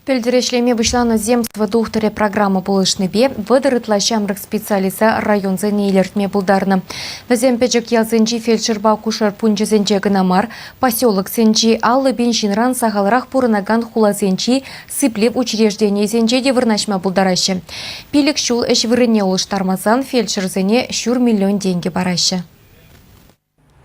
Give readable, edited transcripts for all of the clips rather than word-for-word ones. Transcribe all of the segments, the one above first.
Пельдерешлеме вышлана земство духтаре программы полышныбе, выдырытла шамрык специалиса район зенейлертме булдарны. Вазем педжек ялзенчи фельдшерба кушар пунчезенче гынамар, поселок сенчи аллы беншинран сахалрах пурынаган хулазенчи сыплев учреждение зенче де вырнашма булдараще. Пилик шул эш вырыне улыштармазан фельдшерзене шур миллион деньги бараще.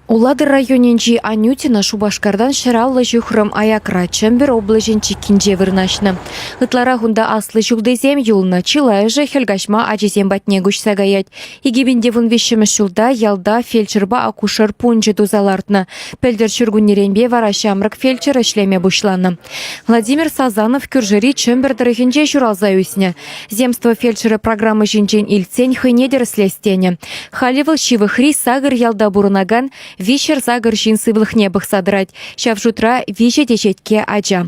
Улады районенчи Анютина Шубашкардан шыраллы жүхрым аякра чембер облаженчи кинже вырнашны. Ытлара хунда аслы жүлдезем юлна чилай же хелгашма ажизем батне гуш сагаять. Игибинде вун вишімі шулда ялда фельдшерба акушер пунчы дузалартны. Пельдер шүргуннеренбе варашамрык фельдшер ішлеме бушланы. Владимир Сазанов күржери чембер дырыхинче журалза үсне. Земство фельдшера программы жинчен ильцень хынедер слестене. Халивыл шивыхри сагыр ялда бурынаган Вишер загар жинсывлых небых содрать. Щав жутра вище дечетке аджа.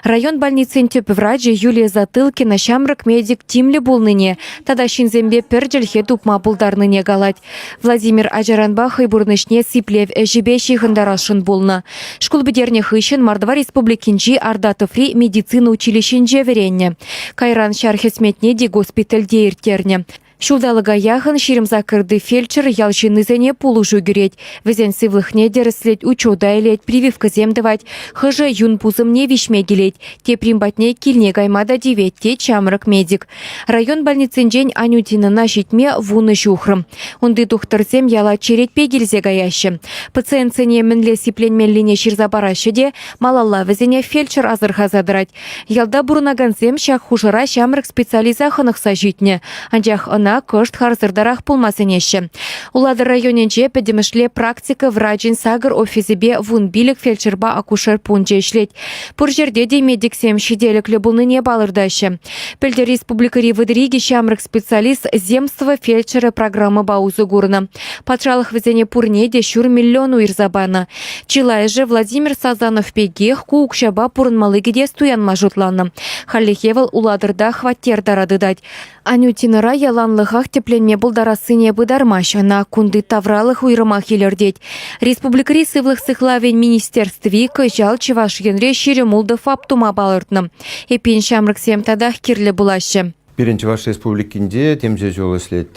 Район больницы врачи Юлия Затылкина шамрак медик тимли булныне. Тада шинзембе перджельхе тупма булдарныне галать. Владимир Аджаранбах и бурнышне сиплев эжибещи хандарашын булна. Школ бедерне хыщен Мордва республикинчи Ардатоври медицина училищенче веренне. Кайран шархесметне де госпиталь дейртерне. Шулдалыга яхын ширим закырды фельдшер ялшинызене пулушу гюреть. Везен сывлыхне дереслеть учода илеть, прививка земдывать. Хыжы юн пузымне вишме гелеть. Те примбатне кильне гаймада девет, те чамрак медик. Район больницинжен Анютина на щитме вуны шухрым. Унды тухтырзем яла черет пегельзе гаяще. Пациентсене мінле сипленмеллине ширзабаращеде, малалла везене фельдшер азырха задрать. Ялда бурнаганзем шах хужыра шамрак специализа хынықса житне. Анжах ына кышт харзырдарах пулмасынеще. Улады районенче педемішле практика врачин сагыр офизебе вун билік фельдшерба акушер пунче ишлет. Пур жерде де медиксем шиделіклі бұлныне балырдаще. Пельдер республикари выдыриги шамрык специалист земства фельдшера программы баузы гурна. Патшалық везене пурне де шур миллиону ирзабана. Чилай же Владимир Сазанов пегех куукшаба пурнмалыгиде стуянма жутланы. Халлихевал уладырда хваттер дарадыдать. Анютиныра яланлыхах тепленме булдарасыне быдармаш, на кунды тавралых уйрымах елердеть. Республикари сывлых сыхлавен министерстви кыжал чеваш енре шире мулды фаптума балыртны. Эпин шамрык сем тадах кирле булаще. Бірінші ваш республикинде темже жол след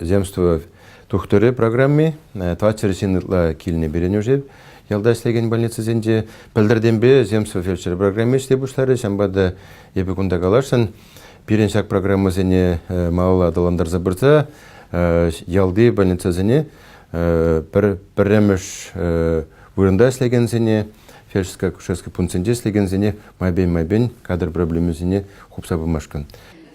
земство тухтыры программе твачерсинытла килне берен уже. Ялда слеген больницы зенде пілдірденбе земство фельдшер программе істе бұштары, шамбада епі күнда қаларсын. Пиреншак программа зене мала адаландар забырца, ялды больница зене пірреміш вырында слеген зене, фельдшерско-акушерский пунктінде слеген зене майбен кадр проблемы зене хупса бумашкан.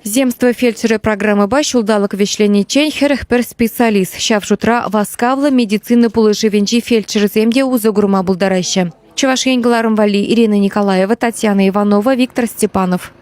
Земство фельдшеры программы баш улдалык вешленичен херых пер специалист. Щав жутра васкавла медицины пулышевенчи фельдшер земде узы гурма булдараще. Чувашень Галарым Вали, Ирина Николаева, Татьяна Иванова, Виктор Степанов.